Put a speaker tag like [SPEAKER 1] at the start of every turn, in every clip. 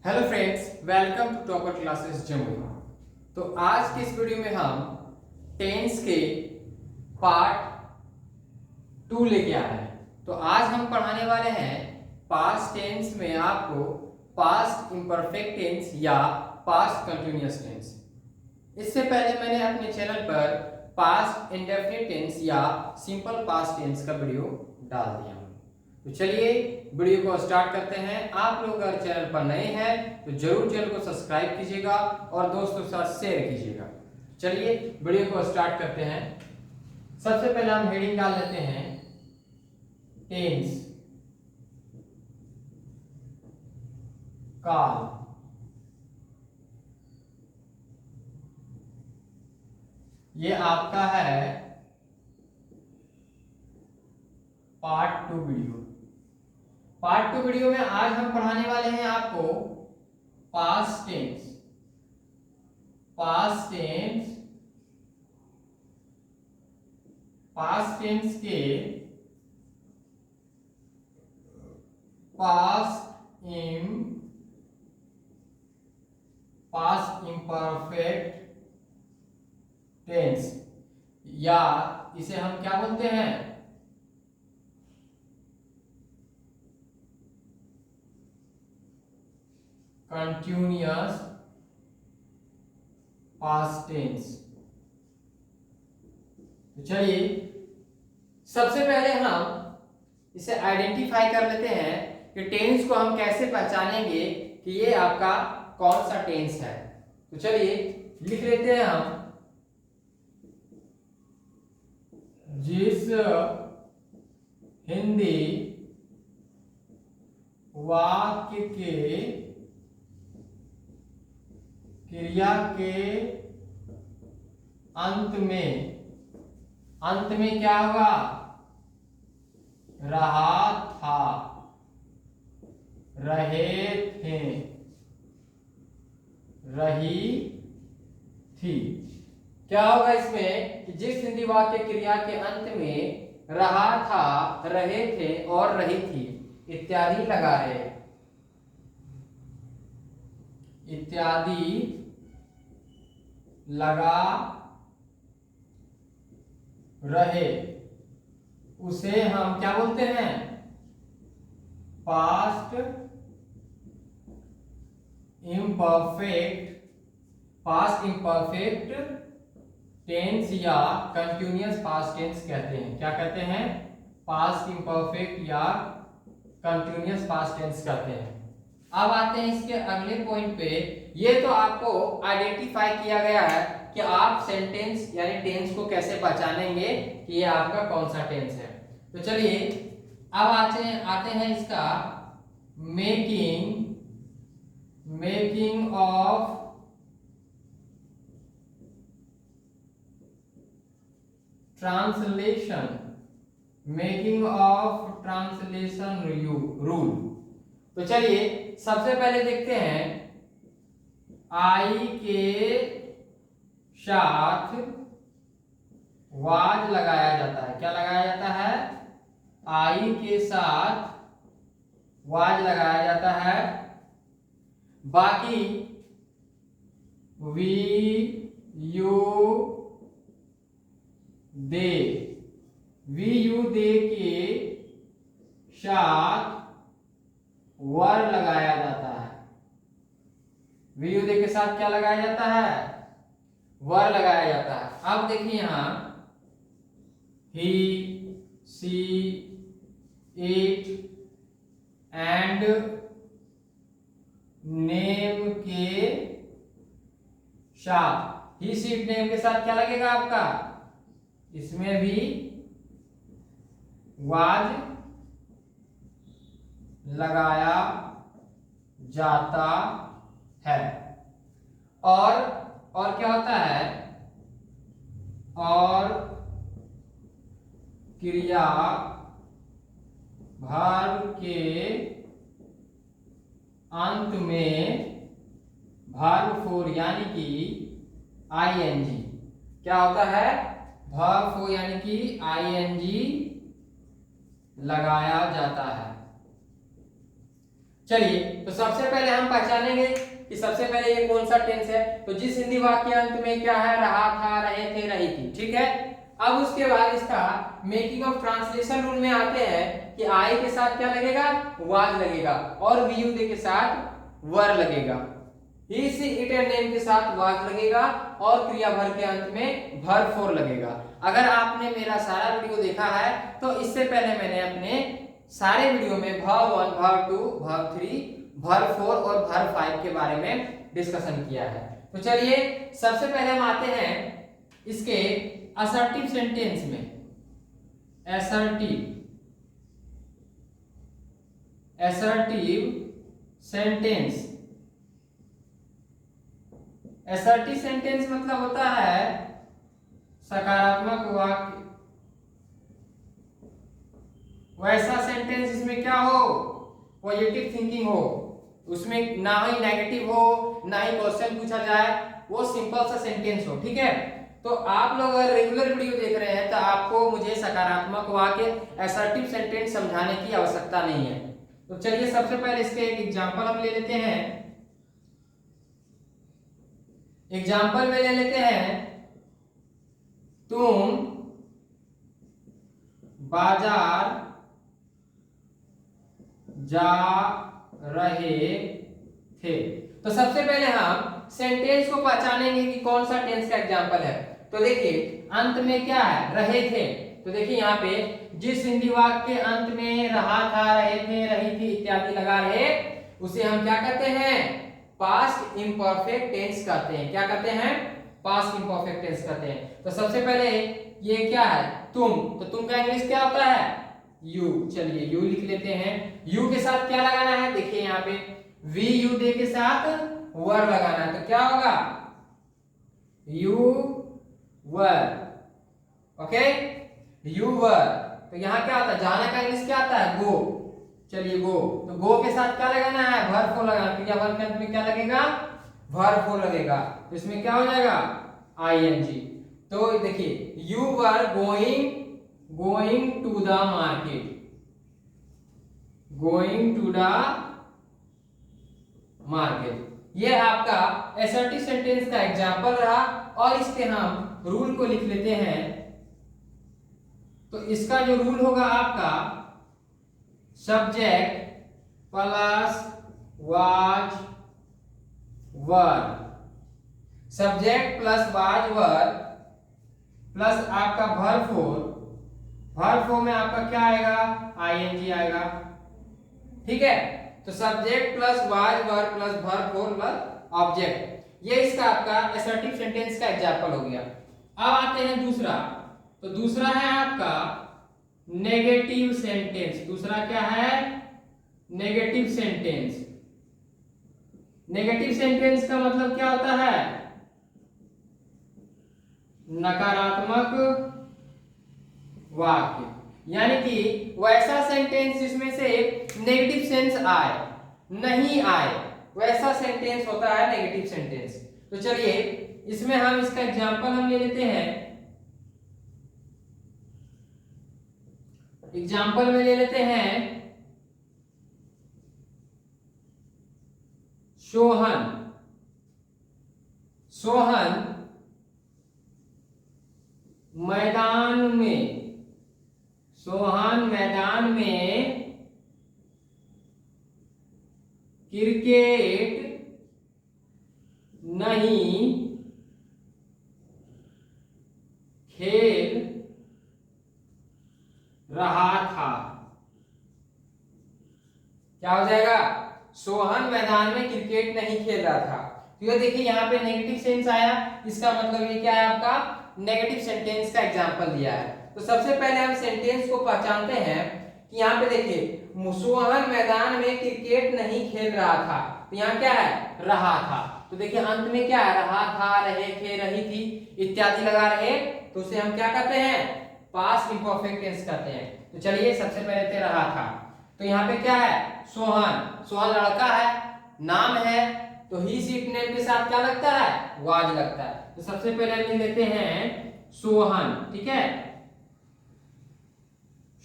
[SPEAKER 1] Hello friends, welcome to Topper Classes Jammu. तो आज की इस वीडियो में हम टेंस के पार्ट 2 लेके आ रहे हैं। तो आज हम पढ़ाने वाले हैं पास्ट टेंस में आपको पास्ट इम्परफेक्ट टेंस या पास्ट कंटिन्यूअस टेंस। इससे पहले मैंने अपने चैनल पर पास्ट इंडेफिनिट टेंस या सिंपल पास्ट टेंस का वीडियो डाल दिया हूं। तो चलिए वीडियो को स्टार्ट करते हैं। आप लोग अगर चैनल पर नए हैं तो जरूर चैनल को सब्सक्राइब कीजिएगा और दोस्तों के साथ शेयर कीजिएगा। चलिए वीडियो को स्टार्ट करते हैं। सबसे पहले हम हेडिंग डाल लेते हैं टेंस काल। ये आपका है पार्ट 2 वीडियो। पार्ट 2 वीडियो में आज हम पढ़ाने वाले हैं आपको पास्ट टेंस के पास्ट इम्परफेक्ट टेंस, या इसे हम क्या बोलते हैं, कंटिन्यूअस पास्ट टेंस। तो चलिए सबसे पहले हम इसे आइडेंटिफाई कर लेते हैं कि टेंस को हम कैसे पहचानेंगे कि ये आपका कौन सा टेंस है। तो चलिए लिख लेते हैं हम, जिस हिंदी वाक्य के क्रिया के अंत में क्या होगा, रहा था, रहे थे, रही थी। क्या होगा इसमें कि जिस हिंदी वाक्य क्रिया के अंत में रहा था, रहे थे और रही थी इत्यादि लगा रहे, इत्यादि लगा रहे, उसे हम क्या बोलते हैं, पास्ट इम्परफेक्ट टेंस या कंटिन्यूअस पास्ट टेंस कहते हैं। क्या कहते हैं, पास्ट इम्परफेक्ट या कंटिन्यूअस पास्ट टेंस कहते हैं। अब आते हैं इसके अगले पॉइंट पे। ये तो आपको आइडेंटिफाई किया गया है कि आप सेंटेंस यानी टेंस को कैसे पहचानेंगे कि ये आपका कौन सा टेंस है। तो चलिए अब आते हैं इसका मेकिंग ऑफ ट्रांसलेशन रूल। तो चलिए सबसे पहले देखते हैं, आई के साथ वाज लगाया जाता है। क्या लगाया जाता है, आई के साथ वाज लगाया जाता है। बाकी वी यू दे के साथ वर लगाया जाता है। वी यू दे के साथ क्या लगाया जाता है, वर लगाया जाता है। अब देखिए यहां ही, सी, इट एंड नेम के साथ, ही सी इट नेम के साथ क्या लगेगा आपका, इसमें भी वाज लगाया जाता है। और क्या होता है, और क्रिया वर्ब के अंत में वर्ब फोर यानी कि आईएनजी क्या होता है, वर्ब फोर यानी कि आईएनजी लगाया जाता है। चलिए, तो सबसे पहले हम पहचानेंगे कि सबसे पहले ये कौन सा टेंस है। तो जिस हिंदी वाक्य अंत में क्या है, रहा था, रहे थे, रही थी, ठीक है। अब उसके बाद इसका मेकिंग ऑफ ट्रांसलेशन रूल में आते हैं कि आई के साथ क्या लगेगा, वाज लगेगा, और वी दे के साथ वर लगेगा, ही सी इट एंड नेम के साथ वाज लगेगा, और क्रियाभर के अंत में भर फोर लगेगा। अगर आपने मेरा सारा वीडियो देखा है तो इससे पहले मैंने अपने सारे वीडियो में भर 1, भर 2, भर 3, भर 4 और भर 5 के बारे में डिस्कशन किया है। तो चलिए सबसे पहले हम आते हैं इसके असर्टिव सेंटेंस में। असर्टिव सेंटेंस, असर्टिव सेंटेंस मतलब होता है सकारात्मक वाक्य, वैसा सेंटेंस जिसमें क्या हो, पॉजिटिव थिंकिंग हो, उसमें ना ही नेगेटिव हो, ना ही क्वेश्चन पूछा जाए, वो सिंपल सा सेंटेंस हो, ठीक है। तो आप लोग अगर रेगुलर वीडियो देख रहे हैं तो आपको मुझे सकारात्मक वाक्य, असर्टिव सेंटेंस समझाने की आवश्यकता नहीं है। तो चलिए सबसे पहले इसके एक एग्जांपल हम ले लेते हैं। एग्जांपल में ले लेते हैं, तुम बाजार जा रहे थे। तो सबसे पहले हम सेंटेंस को पहचानेंगे कि कौन सा टेंस का एग्जांपल है। तो देखिए अंत में क्या है, रहे थे। तो देखिए यहाँ पे जिस हिंदी वाक्य के अंत में रहा था, रहे थे, रही थी इत्यादि लगा रहे, उसे हम क्या कहते हैं, पास्ट इम्परफेक्ट टेंस कहते हैं। क्या कहते हैं, पास्ट इम्परफेक्ट टेंस कहते हैं। तो सबसे पहले ये क्या है, तुम। तो तुम का इंग्लिश क्या होता है, यू। चलिए यू लिख लेते हैं। यू के साथ क्या लगाना है, देखिए यहाँ पे वी यू दे के साथ वर लगाना है। तो क्या होगा, you were, okay, you were. तो यहाँ क्या आता है, जाना का इंग्लिश क्या आता है, गो। चलिए गो, तो गो के साथ क्या लगाना है, भर फोर लगाना। क्रिया भर के अंत में क्या लगेगा, भर फोर लगेगा। तो इसमें क्या हो जाएगा, आईएनजी। तो देखिए you were going to the market, going to the market. ये आपका असर्टिव सेंटेंस का एग्जांपल रहा। और इसके हम रूल को लिख लेते हैं। तो इसका जो रूल होगा आपका, subject plus was were, subject plus was were plus आपका भर फोर। भर फोर में आपका क्या आएगा, आईएनजी आएगा, ठीक है। तो subject plus was were plus भर फोर प्लस ऑब्जेक्ट, ये इसका आपका असर्टिव सेंटेंस का एग्जांपल हो गया। अब आते हैं दूसरा। तो दूसरा है आपका नेगेटिव सेंटेंस। दूसरा क्या है, नेगेटिव सेंटेंस। नेगेटिव सेंटेंस का मतलब क्या होता है, नकारात्मक वाक्य, यानी कि वैसा सेंटेंस जिसमें से नेगेटिव सेंस आए, नहीं आए, वैसा सेंटेंस होता है नेगेटिव सेंटेंस। तो चलिए इसमें हम इसका एग्जांपल हम ले लेते हैं। एग्जांपल में ले लेते हैं, सोहन। सोहन मैदान में, सोहन मैदान में क्रिकेट नहीं खेल रहा था। क्या हो जाएगा, सोहन मैदान में क्रिकेट नहीं खेल रहा था। तो ये देखिए यहाँ पे नेगेटिव सेंस आया, इसका मतलब ये क्या है, आपका नेगेटिव सेंटेंस का एग्जांपल दिया है। तो सबसे पहले हम सेंटेंस को पहचानते हैं कि यहाँ पे देखिए सोहन मैदान में क्रिकेट नहीं खेल रहा था। तो यहाँ क्या है, रहा था। तो देखिए अंत में क्या है, रहा था, रहे थे, रही थी इत्यादि लगा रहे, तो उसे हम क्या कहते हैं, पास्ट इम्परफेक्ट टेंस कहते हैं। तो चलिए सबसे पहले ते रहा था। तो यहाँ पे क्या है, सोहन। सोहन लड़का है, नाम है, तो ही सीट नेम के साथ क्या लगता है, वाज लगता है। तो सबसे पहले हम लिख लेते हैं सोहन, ठीक है,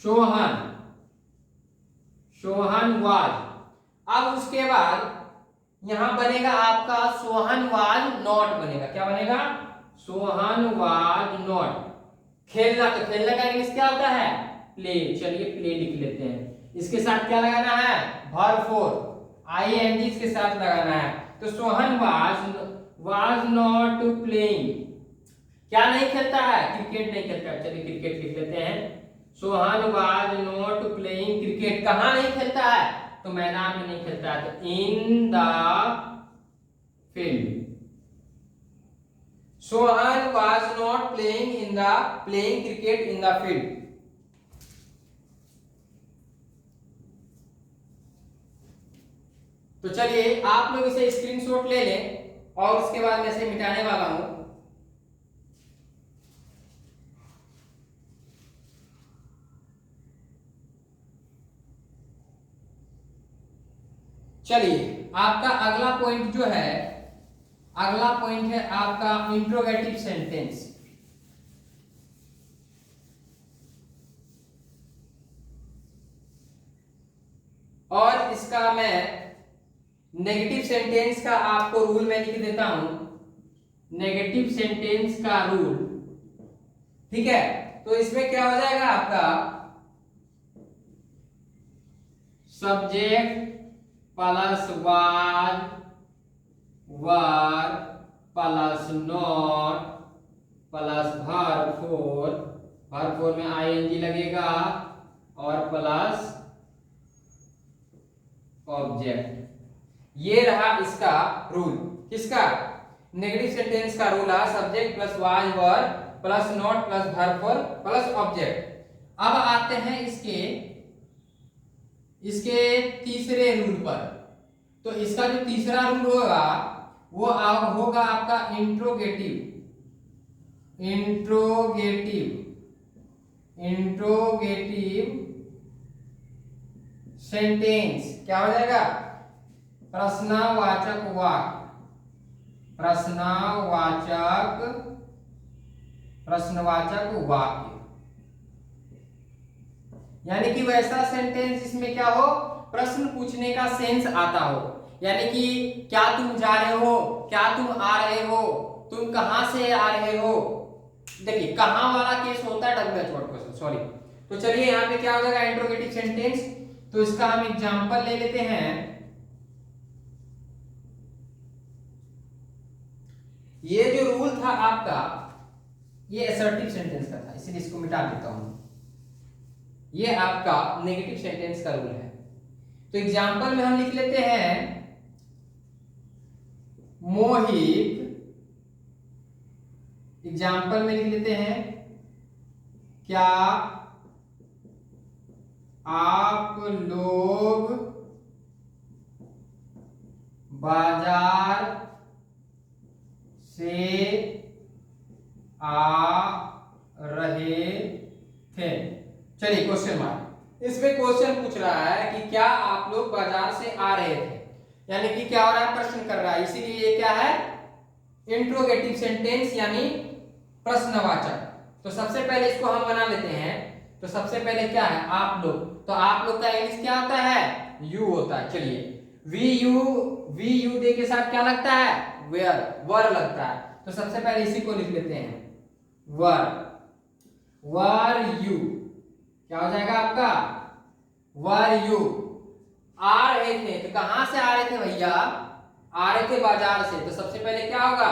[SPEAKER 1] सोहन, सोहन वाज। अब यहां बनेगा आपका सोहन वाज नॉट बनेगा। क्या बनेगा? Sohan was not. खेलना, तो खेलने का इंग्लिश क्या होता है? प्ले। चलिए प्ले लिख लेते हैं। इसके साथ क्या लगाना है? वर्ब फोर आईएनजी इसके साथ लगाना है। तो सोहन वाज नॉट प्लेइंग, क्या नहीं खेलता है? क्रिकेट नहीं खेलता है। चलिए क्रिकेट लिख लेते हैं। Sohan was not playing cricket. कहाँ नहीं खेलता है? तो मैदान में नहीं खेलता है, तो in the field. Sohan was not playing cricket in the field. तो चलिए आप लोग इसे स्क्रीनशॉट ले लें और उसके बाद मैं इसे मिटाने वाला हूं। चलिए आपका अगला पॉइंट जो है, अगला पॉइंट है आपका इंट्रोगेटिव सेंटेंस। और इसका मैं नेगेटिव सेंटेंस का आपको रूल मैं लिख देता हूं। नेगेटिव सेंटेंस का रूल, ठीक है? तो इसमें क्या हो जाएगा आपका? Subject plus was were plus not plus verb four में आईएनजी लगेगा और प्लस ऑब्जेक्ट। ये रहा इसका रूल। किसका? नेगेटिव सेंटेंस का रूल है subject plus was were plus not plus verb four plus object. अब आते हैं इसके तीसरे रूल पर। तो इसका जो तीसरा रूल होगा वो होगा आपका इंट्रोगेटिव सेंटेंस। क्या हो जाएगा? प्रश्नवाचक वाक्य। यानी कि वैसा सेंटेंस जिसमें क्या हो? प्रश्न पूछने का सेंस आता हो। यानी कि क्या तुम जा रहे हो, क्या तुम आ रहे हो, तुम कहां से आ रहे हो। देखिए कहां वाला केस होता है W H word question, sorry. तो चलिए यहां पे क्या हो जाएगा? Interrogative sentence. तो इसका हम एग्जांपल ले लेते हैं। ये जो रूल था आपका, ये असर्टिव सेंटेंस का था, इसलिए इसको मिटा देता हूं। ये आपका नेगेटिव सेंटेंस का रूल है। तो एग्जांपल में हम लिख लेते हैं मोहित। एग्जांपल में लिख लेते हैं क्या आप लोग बाजार से आ रहे थे। चलिए क्वेश्चन मार्क। इसमें क्वेश्चन पूछ रहा है कि क्या आप लोग बाजार से आ रहे थे, यानी कि क्या हो रहा है? प्रश्न कर रहा है, इसीलिए ये क्या है? इंट्रोगेटिव सेंटेंस यानी प्रश्नवाचक। तो सबसे पहले इसको हम बना लेते हैं। तो सबसे पहले क्या है? आप लोग। तो आप लोग का इंग्लिश क्या होता है? यू होता है। चलिए वी यू दे के साथ क्या लगता है? वेयर, वर लगता है। तो सबसे पहले इसी को लिख लेते हैं वर यू। क्या हो जाएगा आपका? वर यू आ रहे थे। तो कहां से आ रहे थे भैया? आ रहे थे बाजार से। तो सबसे पहले क्या होगा?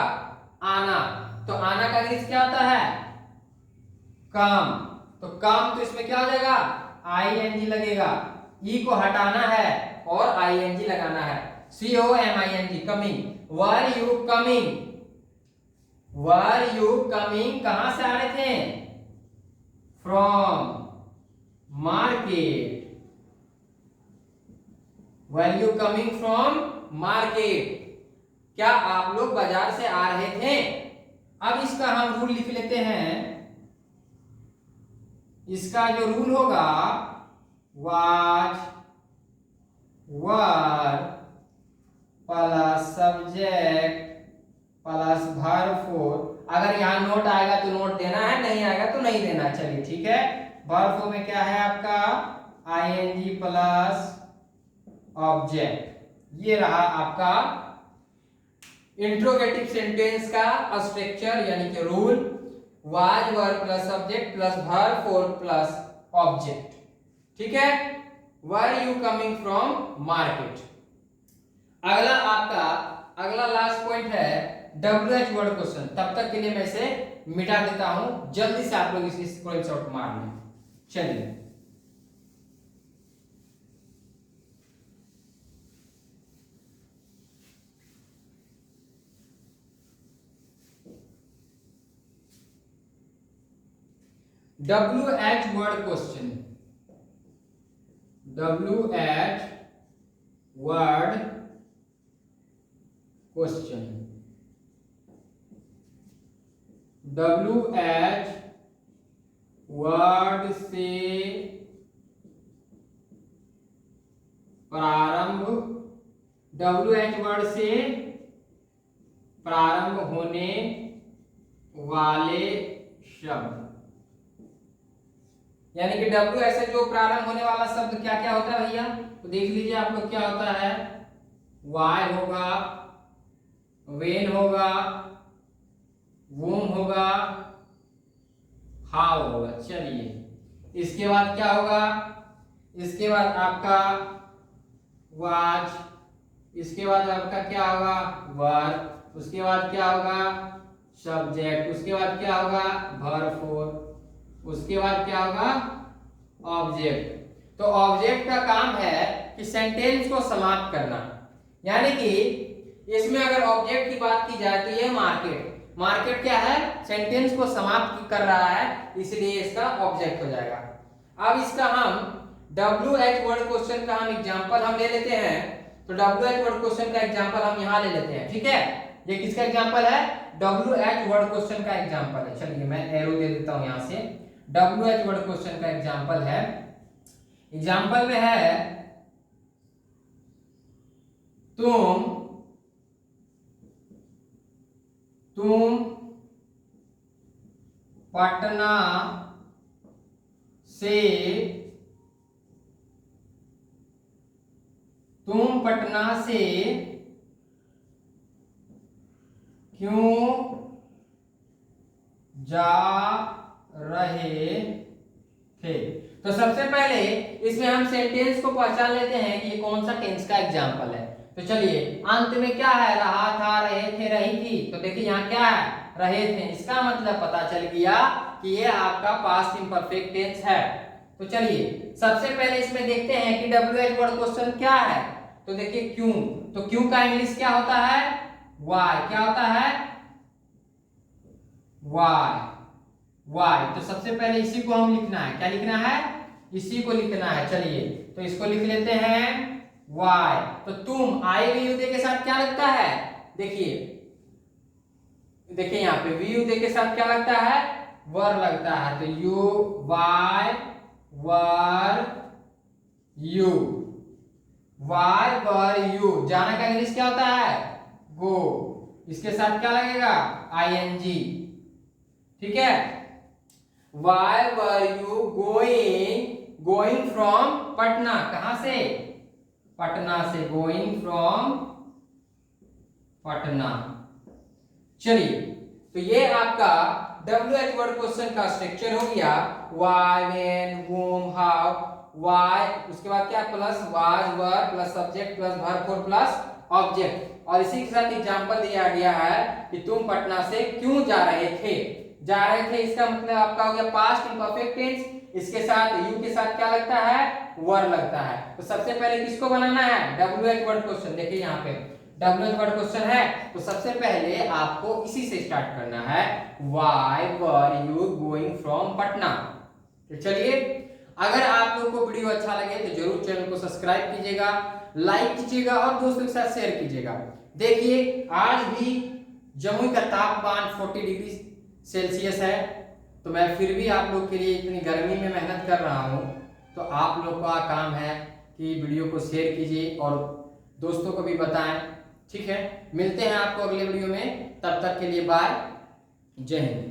[SPEAKER 1] आना। तो आना का इंग्लिश क्या होता है? कम। तो कम, तो इसमें क्या हो जाएगा? आईएनजी लगेगा। ई को हटाना है और आईएनजी लगाना है। COMING, coming. Were you coming कहां से आ रहे थे? From market. Were you coming from market. क्या आप लोग बाजार से आ रहे थे? अब इसका हम रूल लिख लेते हैं। इसका जो रूल होगा was were plus subject plus verb four. अगर यहां नोट आएगा तो नोट देना है, नहीं आएगा तो नहीं देना। चलिए ठीक है। वर्ब फोर में क्या है आपका? ING plus object. ये रहा आपका इंट्रोगेटिव सेंटेंस का स्ट्रक्चर यानी कि rule, was were plus subject plus verb four plus object. ठीक है, were you coming from market. अगला आपका अगला लास्ट पॉइंट है WH वर्ड क्वेश्चन। तब तक के लिए मैं इसे मिटा देता हूं, जल्दी से आप लोग इसे स्क्रीनशॉट मार लें। चलिए, WH word question, WH word question, WH word से प्रारंभ, WH वर्ड से प्रारंभ होने वाले शब्द, यानी कि W से जो प्रारंभ होने वाला शब्द क्या क्या होता है भैया, तो देख लीजिए आप लोग क्या होता है। वाई होगा, वेन होगा, वूम होगा, हाउ होगा। चलिए, इसके बाद क्या होगा, इसके बाद आपका वाज, इसके बाद आपका क्या होगा वर्ब, उसके बाद क्या होगा सब्जेक्ट, उसके बाद क्या होगा वर्ब फोर, उसके बाद क्या होगा ऑब्जेक्ट। तो ऑब्जेक्ट का काम है कि सेंटेंस को समाप्त करना, यानी कि इसमें अगर ऑब्जेक्ट की बात की जाए तो ये मार्केट, मार्केट क्या है सेंटेंस को समाप्त कर रहा है, इसलिए इसका ऑब्जेक्ट हो जाएगा। अब इसका हम WH वर्ड क्वेश्चन का हम एग्जांपल हम ले लेते हैं। तो WH वर्ड क्वेश्चन का एग्जांपल हम यहां ले लेते हैं। ठीक है, ये किसका एग्जांपल है, WH वर्ड क्वेश्चन का एग्जांपल है। चलिए मैं एरो दे देता हूं यहां से। WH वर्ड क्वेश्चन का एग्जांपल है, एग्जांपल में है तुम पटना से क्यों जा रहे थे। तो सबसे पहले इसमें हम सेंटेंस को पहचान लेते हैं कि ये कौन सा टेंस का एग्जांपल है। तो चलिए, अंत में क्या है, रहा था, रहे थे, रही थी। तो देखिए यहाँ क्या है, रहे थे, इसका मतलब पता चल गया कि ये आपका पास्ट इम्परफेक्ट टेंस है। तो चलिए सबसे पहले इसमें देखते हैं कि WH वर्ड क्वेश्चन क्या है। तो देखिए क्यों, तो क्यों का इंग्लिश क्या होता है वाई, क्या होता है वाई, वाई। तो सबसे पहले इसी को हम लिखना है, क्या लिखना है, इसी को लिखना है। चलिए तो इसको लिख लेते हैं वाई। तो तुम आई वी यू दे के साथ क्या लगता है, देखिए देखिए यहाँ पे वी यू दे के साथ क्या लगता है वर लगता है। तो you why were you, why were you, जाना का इंग्लिश क्या होता है गो, इसके साथ क्या लगेगा आईएनजी। ठीक है, why were you going, going from Patna, कहां से पटना से, गोइंग फ्रॉम पटना। चलिए तो ये आपका WH वर्ड क्वेश्चन का स्ट्रक्चर हो गया, why, when, whom, how, why, उसके बाद क्या plus was were plus subject plus verb four plus object. और इसी के साथ एग्जांपल दिया गया है कि तुम पटना से क्यों जा रहे थे। जा रहे थे इसका मतलब आपका हो गया पास्ट इंपरफेक्ट टेंस, इसके साथ यू के साथ क्या लगता है वर लगता है। तो सबसे पहले किसको बनाना है WH वर्ड क्वेश्चन। देखिए यहाँ पे WH वर्ड क्वेश्चन है, तो सबसे पहले आपको इसी से स्टार्ट करना है, why were you going from Patna. तो चलिए, अगर आप लोग को वीडियो अच्छा लगे तो जरूर चैनल को सब्सक्राइब कीजिएगा, लाइक कीजिएगा और दोस्तों के साथ शेयर कीजिएगा। देखिए आज भी जमुई का तापमान 40 डिग्री सेल्सियस है, तो मैं फिर भी आप लोग के लिए इतनी गर्मी में मेहनत कर रहा हूँ। तो आप लोग का काम है कि वीडियो को शेयर कीजिए और दोस्तों को भी बताएं। ठीक है, मिलते हैं आपको अगले वीडियो में, तब तक के लिए बाय, जय हिंद।